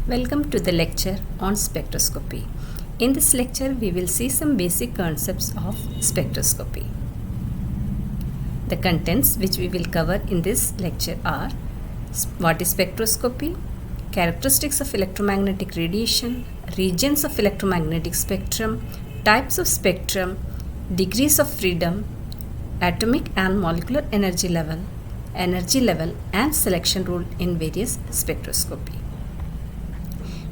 Welcome to the lecture on spectroscopy. In this lecture, we will see some basic concepts of spectroscopy. The contents which we will cover in this lecture are what is spectroscopy, characteristics of electromagnetic radiation, regions of electromagnetic spectrum, types of spectrum, degrees of freedom, atomic and molecular energy level and selection rule in various spectroscopy.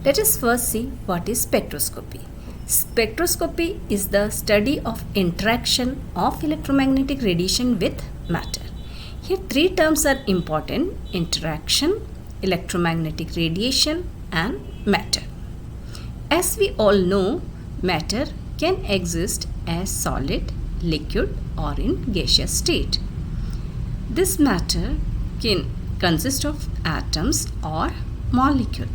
Let us first see what is spectroscopy. Spectroscopy is the study of interaction of electromagnetic radiation with matter. Here three terms are important: interaction, electromagnetic radiation and matter. As we all know, matter can exist as solid, liquid or in gaseous state. This matter can consist of atoms or molecules.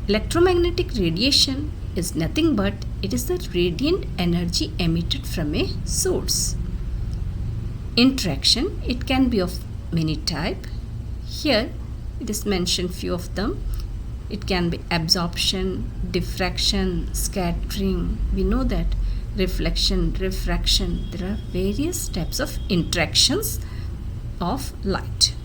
Electromagnetic radiation is nothing but it is the radiant energy emitted from a source. Interaction, it can be of many type. Here it is mentioned few of them. It can be absorption, diffraction, scattering. We know that reflection, refraction. There are various types of interactions of light.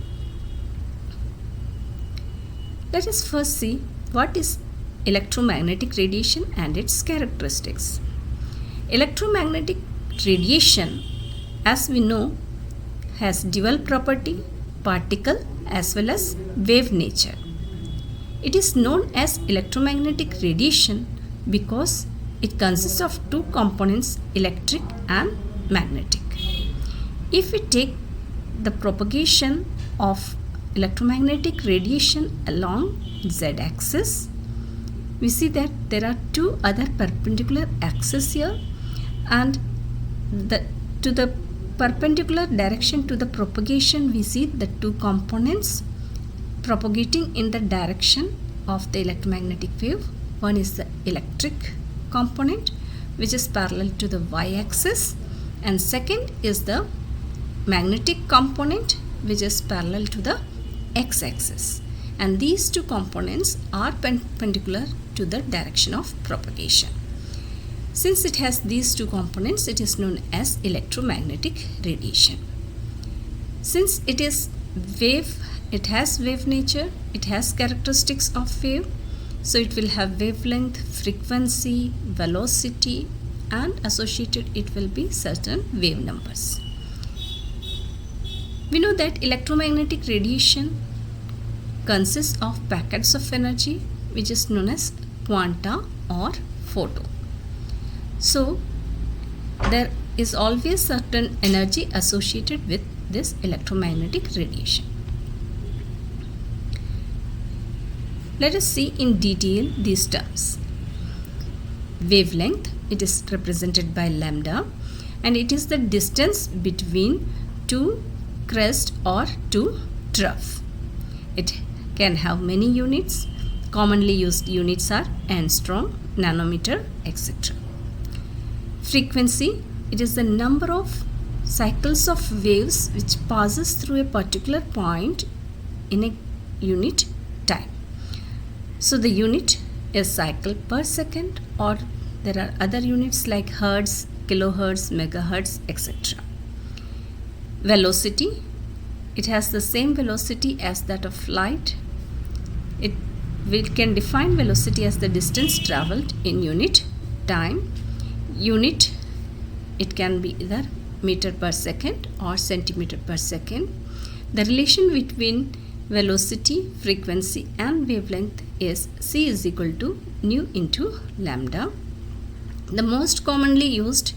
Let us first see what is electromagnetic radiation and its characteristics. Electromagnetic radiation, as we know, has dual property, particle as well as wave nature. It is known as electromagnetic radiation because it consists of two components, electric and magnetic. If we take the propagation of electromagnetic radiation along z-axis, we see that there are two other perpendicular axes here, and to the perpendicular direction to the propagation we see the two components propagating in the direction of the electromagnetic wave. One is the electric component which is parallel to the y-axis, and second is the magnetic component which is parallel to the x-axis, and these two components are perpendicular to the direction of propagation. Since it has these two components, it is known as electromagnetic radiation. Since it is wave, it has wave nature, it has characteristics of wave, so it will have wavelength, frequency, velocity, and associated it will be certain wave numbers. We know that electromagnetic radiation consists of packets of energy which is known as quanta or photon. So there is always certain energy associated with this electromagnetic radiation. Let us see in detail these terms. Wavelength, it is represented by lambda, and it is the distance between two crest or two trough. It can have many units. Commonly used units are angstrom, nanometer, etc. Frequency, it is the number of cycles of waves which passes through a particular point in a unit time. So the unit is cycle per second, or there are other units like hertz, kilohertz, megahertz, etc. Velocity, it has the same velocity as that of light. We can define velocity as the distance traveled in unit time. Unit, it can be either meter per second or centimeter per second. The relation between velocity, frequency and wavelength is C is equal to nu into lambda. The most commonly used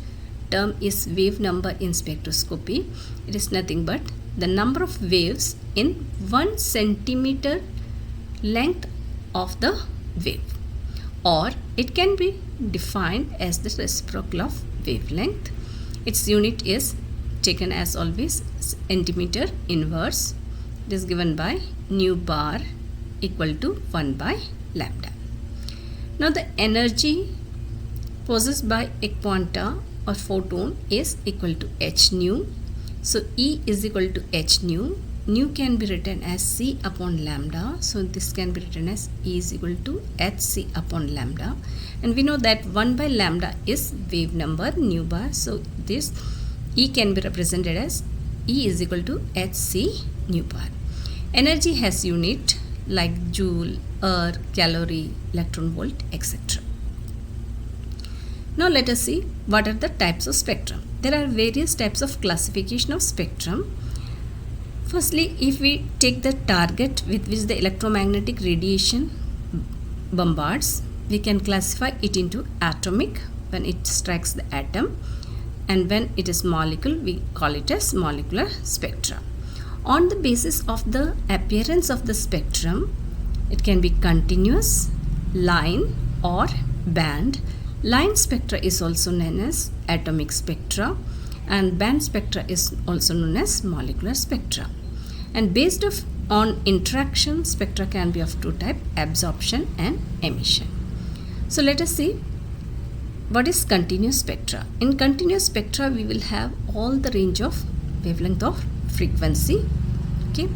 term is wave number in spectroscopy. It is nothing but the number of waves in 1 centimeter length of the wave, or it can be defined as the reciprocal of wavelength. Its unit is taken as always centimeter inverse. It is given by nu bar equal to 1 by lambda. Now the energy possessed by a quanta or photon is equal to h nu. So E is equal to h nu. nu can be written as c upon lambda. So this can be written as E is equal to hc upon lambda, and we know that 1 by lambda is wave number nu bar. So this E can be represented as E is equal to hc nu bar. Energy has unit like joule, calorie, electron volt, etc. Now let us see what are the types of spectrum. There are various types of classification of spectrum. Firstly, if we take the target with which the electromagnetic radiation bombards, we can classify it into atomic when it strikes the atom, and when it is molecule, we call it as molecular spectra. On the basis of the appearance of the spectrum, it can be continuous, line, or band. Line spectra is also known as atomic spectra, and band spectra is also known as molecular spectra. And based on interaction, spectra can be of two types, absorption and emission. So let us see what is continuous spectra. In continuous spectra, we will have all the range of wavelength of frequency. Okay,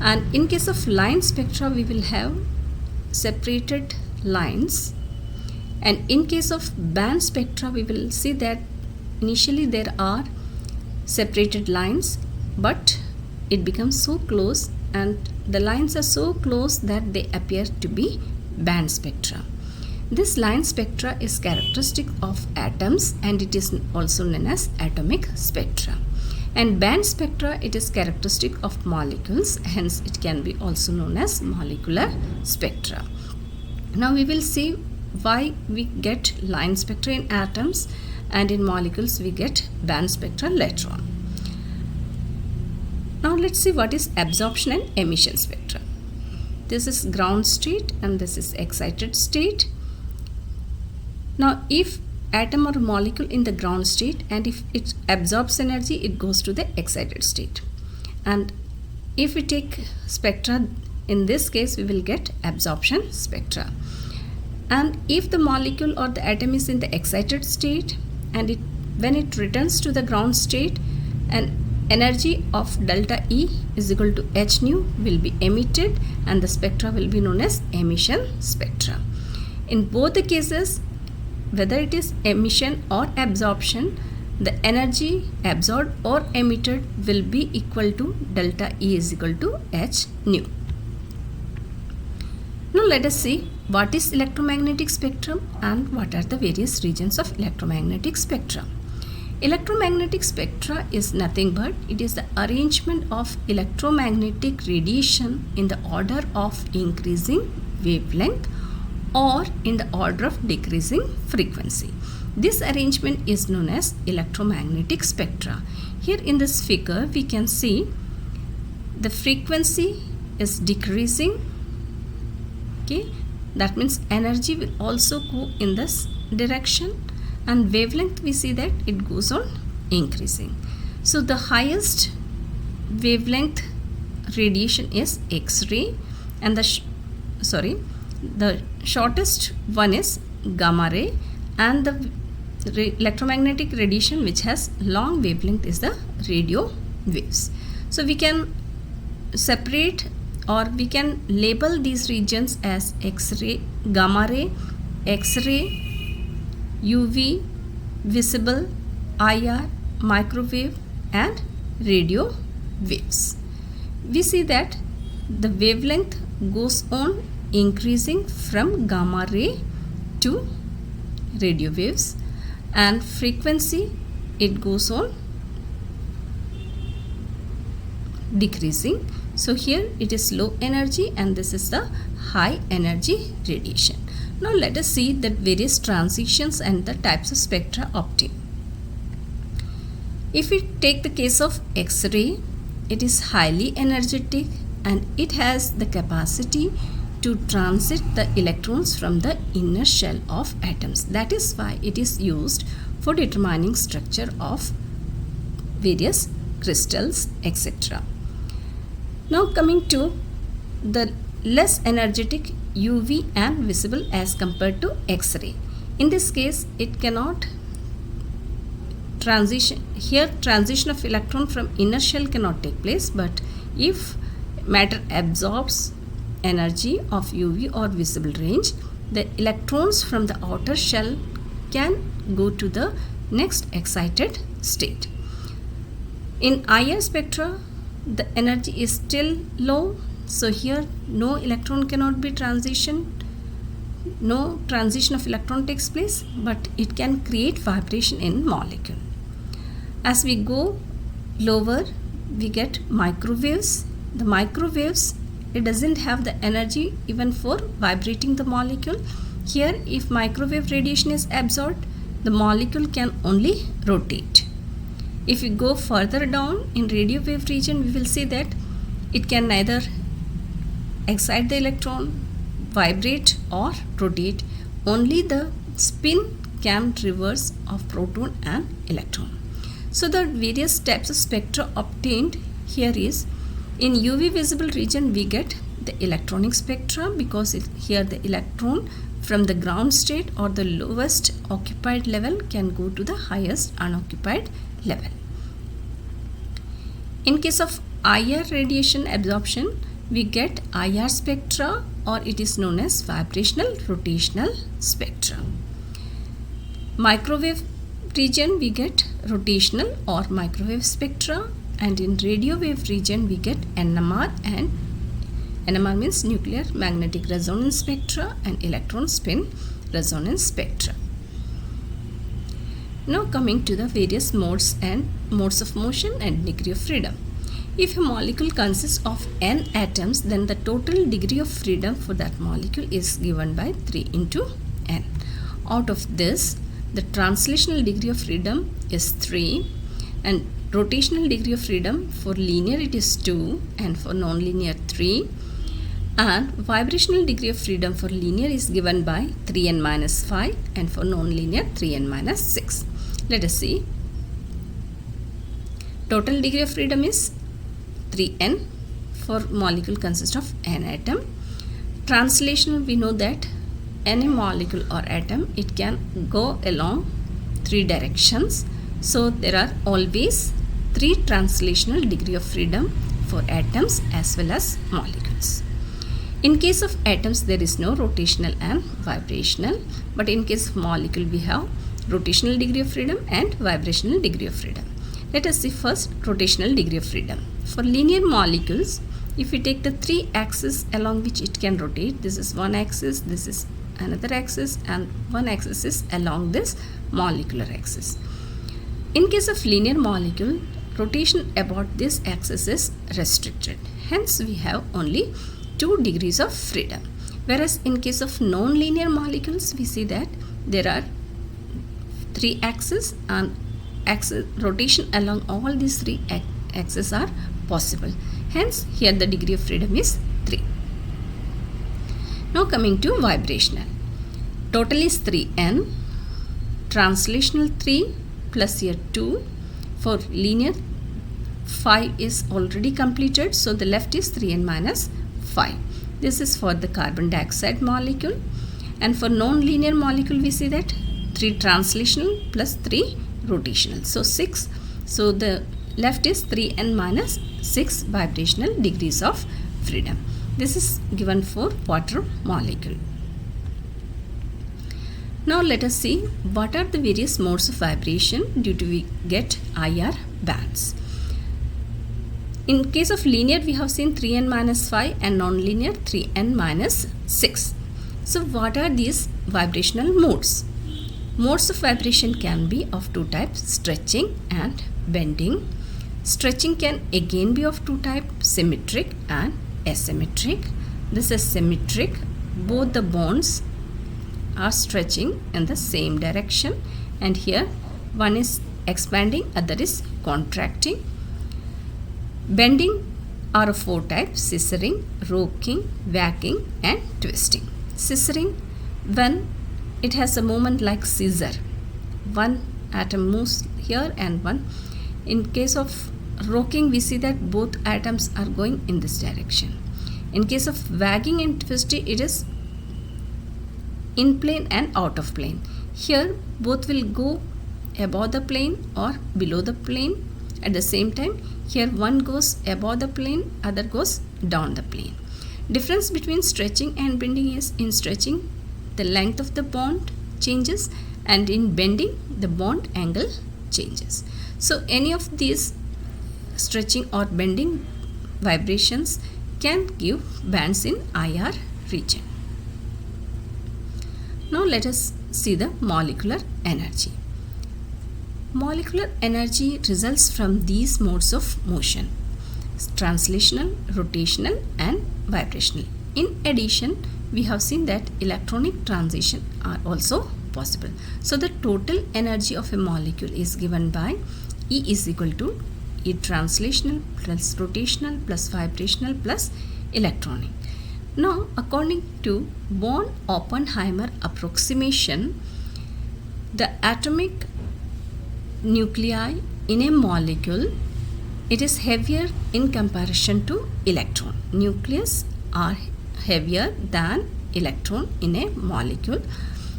and in case of line spectra, we will have separated lines. And in case of band spectra, we will see that initially there are separated lines, but it becomes so close, and the lines are so close that they appear to be band spectra. This line spectra is characteristic of atoms, and it is also known as atomic spectra. And band spectra, it is characteristic of molecules, hence it can be also known as molecular spectra. Now we will see why we get line spectra in atoms, and in molecules we get band spectra later on. Now let's see what is absorption and emission spectra. This is ground state and this is excited state. Now if atom or molecule in the ground state, and if it absorbs energy, it goes to the excited state. And if we take spectra, in this case we will get absorption spectra. And if the molecule or the atom is in the excited state, and when it returns to the ground state, an energy of delta E is equal to h nu will be emitted, and the spectra will be known as emission spectra. In both the cases, whether it is emission or absorption, the energy absorbed or emitted will be equal to delta E is equal to h nu. Now let us see what is electromagnetic spectrum and what are the various regions of electromagnetic spectrum. Electromagnetic spectra is nothing but it is the arrangement of electromagnetic radiation in the order of increasing wavelength or in the order of decreasing frequency. This arrangement is known as electromagnetic spectra. Here in this figure we can see the frequency is decreasing. Okay, that means energy will also go in this direction, and wavelength we see that it goes on increasing. So the highest wavelength radiation is X-ray, and the shortest one is gamma ray, and the electromagnetic radiation which has long wavelength is the radio waves. So we can separate, or we can label these regions as X-ray, gamma ray, X-ray, UV, visible, IR, microwave, and radio waves. We see that the wavelength goes on increasing from gamma ray to radio waves, and frequency it goes on decreasing. So here it is low energy, and this is the high energy radiation. Now let us see the various transitions and the types of spectra obtained. If we take the case of X-ray, it is highly energetic and it has the capacity to transit the electrons from the inner shell of atoms. That is why it is used for determining structure of various crystals, etc. Now coming to the less energetic UV and visible as compared to X-ray. In this case, it cannot transition. Here transition of electron from inner shell cannot take place, but If matter absorbs energy of UV or visible range, the electrons from the outer shell can go to the next excited state. In IR spectra, the energy is still low, so here no electron cannot be transitioned, no transition of electron takes place, but it can create vibration in molecule. As we go lower, we get microwaves. The microwaves, it doesn't have the energy even for vibrating the molecule. Here, if microwave radiation is absorbed, the molecule can only rotate. If we go further down in radio wave region, we will see that it can neither excite the electron, vibrate or rotate. Only the spin can reverse of proton and electron. So the various types of spectra obtained here is, in UV visible region we get the electronic spectra, because here the electron from the ground state or the lowest occupied level can go to the highest unoccupied level. In case of IR radiation absorption, we get IR spectra, or it is known as vibrational rotational spectra. Microwave region we get rotational or microwave spectra, and in radio wave region we get NMR, and NMR means nuclear magnetic resonance spectra, and electron spin resonance spectra. Now coming to the various modes and modes of motion and degree of freedom. If a molecule consists of n atoms, then the total degree of freedom for that molecule is given by 3 into n. Out of this, the translational degree of freedom is 3, and rotational degree of freedom for linear it is 2, and for nonlinear 3, and vibrational degree of freedom for linear is given by 3n minus 5, and for nonlinear 3n minus 6. Let us see. Total degree of freedom is 3n for molecule consists of n atom. Translational, we know that any molecule or atom, it can go along 3 directions. So there are always 3 translational degree of freedom for atoms as well as molecules. In case of atoms, there is no rotational and vibrational, but in case of molecule, we have rotational degree of freedom and vibrational degree of freedom. Let us see first rotational degree of freedom. For linear molecules, if we take the 3 axes along which it can rotate, this is one axis, this is another axis, and one axis is along this molecular axis. In case of linear molecule, rotation about this axis is restricted. Hence, we have only 2 degrees of freedom. Whereas in case of non-linear molecules, we see that there are 3 axes, and rotation along all these 3 axes are possible. Hence, here the degree of freedom is 3. Now coming to vibrational. Total is 3n, translational 3 plus here 2. For linear, 5 is already completed, so the left is 3n minus 5. This is for the carbon dioxide molecule, and for non-linear molecule we see that 3 translational plus 3 rotational, so 6. So the left is 3n minus 6 vibrational degrees of freedom. This is given for water molecule. Now let us see what are the various modes of vibration due to we get IR bands. In case of linear, we have seen 3n minus 5, and non-linear 3n minus 6. So what are these vibrational modes? Modes of vibration can be of 2 types, stretching and bending. Stretching can again be of 2 types, symmetric and asymmetric. This is symmetric. Both the bonds are stretching in the same direction, and here one is expanding, other is contracting. Bending are of 4 types, scissoring, rocking, whacking and twisting. Scissoring, when it has a movement like scissor, one atom moves here and one. In case of rocking, we see that both atoms are going in this direction. In case of wagging and twisting, it is in plane and out of plane. Here both will go above the plane or below the plane at the same time. Here one goes above the plane, other goes down the plane. Difference between stretching and bending is, in stretching the length of the bond changes, and in bending the bond angle changes. So any of these stretching or bending vibrations can give bands in IR region. Now let us see the molecular energy. Molecular energy results from these modes of motion: translational, rotational and vibrational. In addition, we have seen that electronic transition are also possible. So the total energy of a molecule is given by E is equal to E translational plus rotational plus vibrational plus electronic. Now, according to Born-Oppenheimer approximation, the atomic nuclei in a molecule, it is heavier in comparison to electron. Nucleus are heavier than electron in a molecule.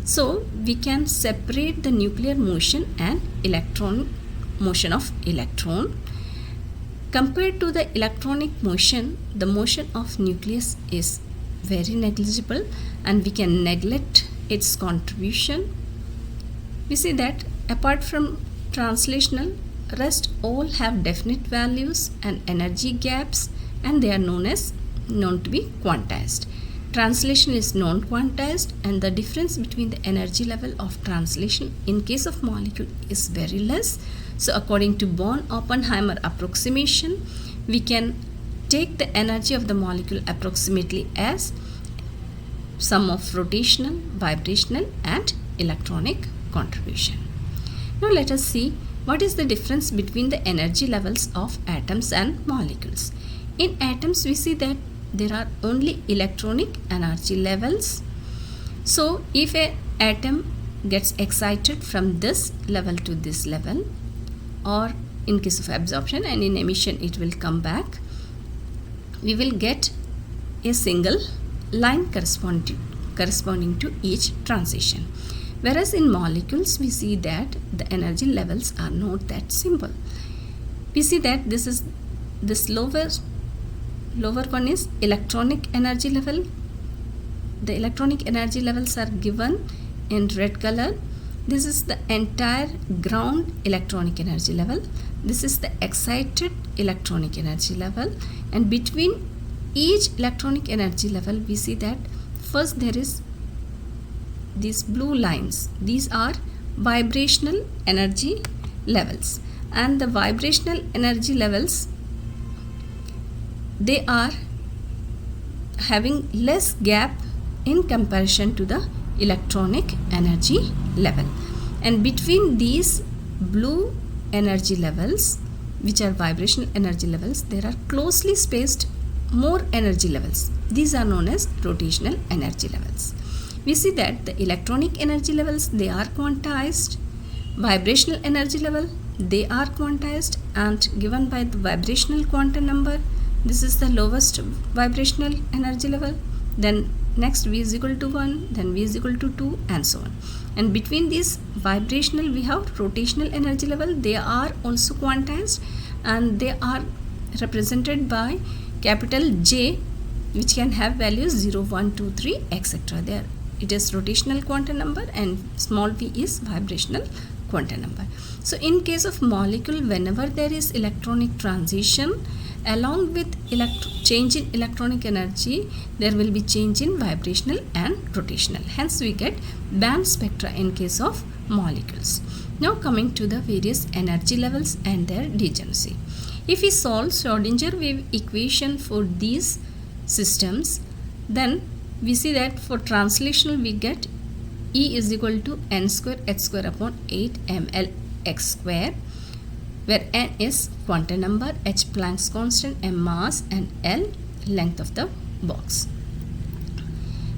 So we can separate the nuclear motion and electron motion of electron. Compared to the electronic motion, the motion of nucleus is very negligible and we can neglect its contribution. We see that apart from translational, rest all have definite values and energy gaps, and they are known to be quantized. Translation is non-quantized, and the difference between the energy level of translation in case of molecule is very less. So according to Born-Oppenheimer approximation, we can take the energy of the molecule approximately as sum of rotational, vibrational and electronic contribution. Now let us see what is the difference between the energy levels of atoms and molecules. In atoms, we see that there are only electronic energy levels. So if an atom gets excited from this level to this level, or in case of absorption, and in emission it will come back, we will get a single line corresponding to each transition. Whereas in molecules, we see that the energy levels are not that simple. We see that this lower one is electronic energy level. The electronic energy levels are given in red color. This is the entire ground electronic energy level. This is the excited electronic energy level, and between each electronic energy level, we see that first there is these blue lines. These are vibrational energy levels, and the vibrational energy levels, they are having less gap in comparison to the electronic energy level. And between these blue energy levels, which are vibrational energy levels, there are closely spaced more energy levels. These are known as rotational energy levels. We see that the electronic energy levels, they are quantized. Vibrational energy level, they are quantized and given by the vibrational quantum number. This is the lowest vibrational energy level. Then next V is equal to 1, then V is equal to 2 and so on. And between these vibrational, we have rotational energy level. They are also quantized and they are represented by capital J, which can have values 0, 1, 2, 3, etc. There it is rotational quantum number and small v is vibrational quantum number. So in case of molecule, whenever there is electronic transition, along with change in electronic energy, there will be change in vibrational and rotational. Hence we get band spectra in case of molecules. Now coming to the various energy levels and their degeneracy. If we solve Schrodinger wave equation for these systems, then we see that for translational we get E is equal to n square h square upon 8 ml x square, where n is quantum number, h Planck's constant, m mass and L length of the box.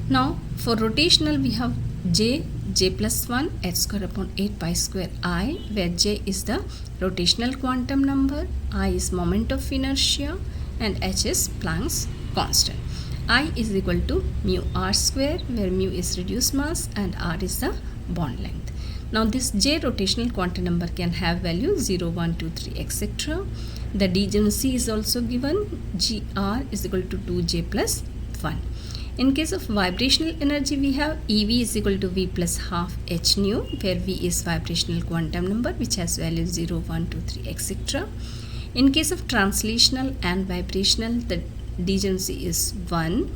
Now for rotational we have j plus 1 h square upon 8 pi square I, where j is the rotational quantum number, I is moment of inertia and h is Planck's constant. I is equal to mu r square, where mu is reduced mass and r is the bond length. Now this j rotational quantum number can have value 0, 1, 2, 3, etc. The degeneracy is also given, Gr is equal to 2J plus 1. In case of vibrational energy, we have EV is equal to V plus half h nu, where V is vibrational quantum number which has values 0, 1, 2, 3, etc. In case of translational and vibrational, the degeneracy is 1.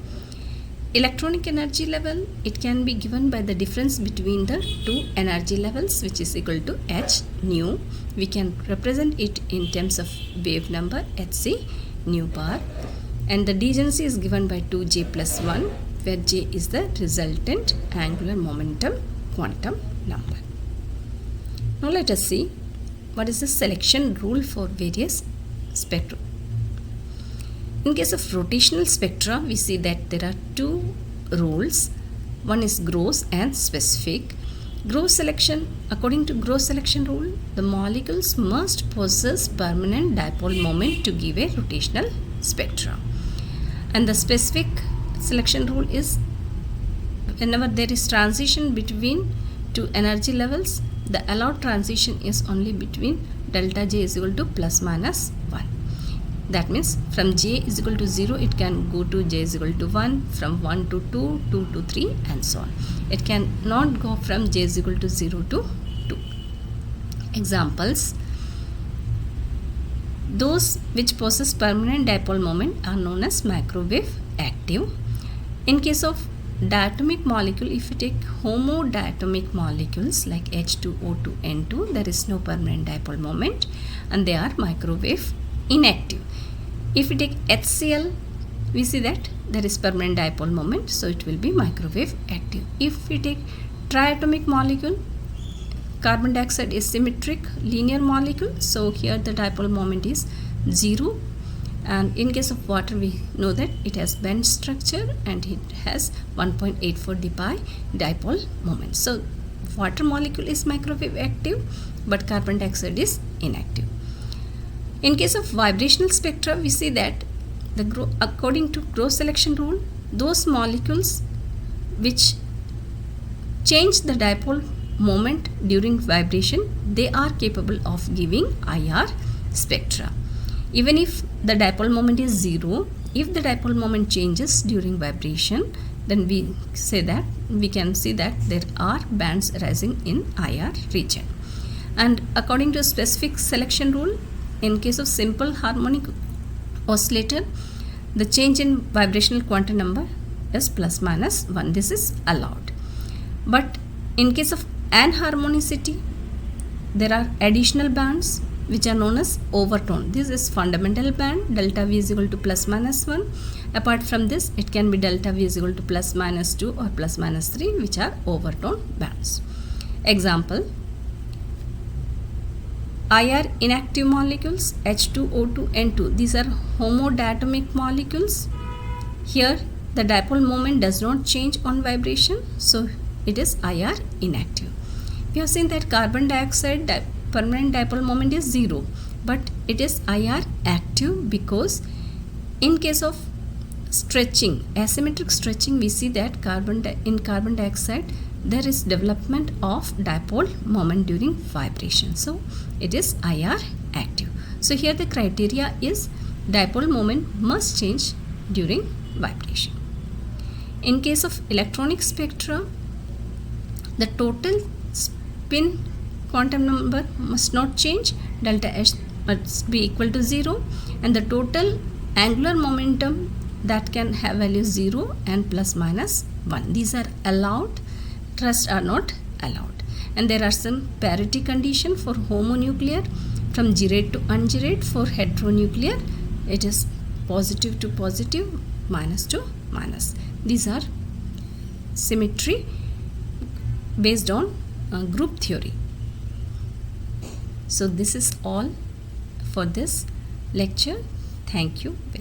Electronic energy level, it can be given by the difference between the two energy levels, which is equal to h nu. We can represent it in terms of wave number hc nu bar, and the degeneracy is given by 2J plus 1, where J is the resultant angular momentum quantum number. Now let us see what is the selection rule for various spectra. In case of rotational spectra, we see that there are two rules. One is Gross and specific. Gross selection, according to Gross selection rule, the molecules must possess permanent dipole moment to give a rotational spectra. And the specific selection rule is whenever there is transition between two energy levels, the allowed transition is only between delta J is equal to plus minus 1. That means from J is equal to 0, it can go to J is equal to 1, from 1 to 2, 2 to 3, and so on. It can not go from J is equal to 0 to 2. Examples: those which possess permanent dipole moment are known as microwave active. In case of diatomic molecule, if you take homodiatomic molecules like H2O2N2, there is no permanent dipole moment and they are microwave inactive. If we take HCl, we see that there is permanent dipole moment, so it will be microwave active. If we take triatomic molecule, carbon dioxide is symmetric linear molecule, so here the dipole moment is 0. And in case of water, we know that it has bend structure and it has 1.84 dpi dipole moment. So water molecule is microwave active, but carbon dioxide is inactive. In case of vibrational spectra, we see that according to Gross selection rule, those molecules which change the dipole moment during vibration, they are capable of giving IR spectra. Even if the dipole moment is 0, if the dipole moment changes during vibration, then we can see that there are bands arising in IR region. And according to specific selection rule, in case of simple harmonic oscillator, the change in vibrational quantum number is plus minus 1. This is allowed. But in case of anharmonicity, there are additional bands which are known as overtone. This is fundamental band, delta V is equal to plus minus 1. Apart from this, it can be delta V is equal to plus minus 2 or plus minus 3, which are overtone bands. Example: IR inactive molecules, H2O2N2. These are homodiatomic molecules. Here the dipole moment does not change on vibration, so it is IR inactive. We have seen that carbon dioxide permanent dipole moment is 0, but it is IR active because in case of stretching, asymmetric stretching, we see that in carbon dioxide there is development of dipole moment during vibration, so it is IR active. So here the criteria is dipole moment must change during vibration. In case of electronic spectra, the total spin quantum number must not change, delta H must be equal to 0, and the total angular momentum that can have values 0 and plus minus 1. These are allowed, rest are not allowed. And there are some parity condition for homonuclear, from gyrate to ungyrate. For heteronuclear, it is positive to positive, minus to minus. These are symmetry based on group theory. So this is all for this lecture. Thank you very much.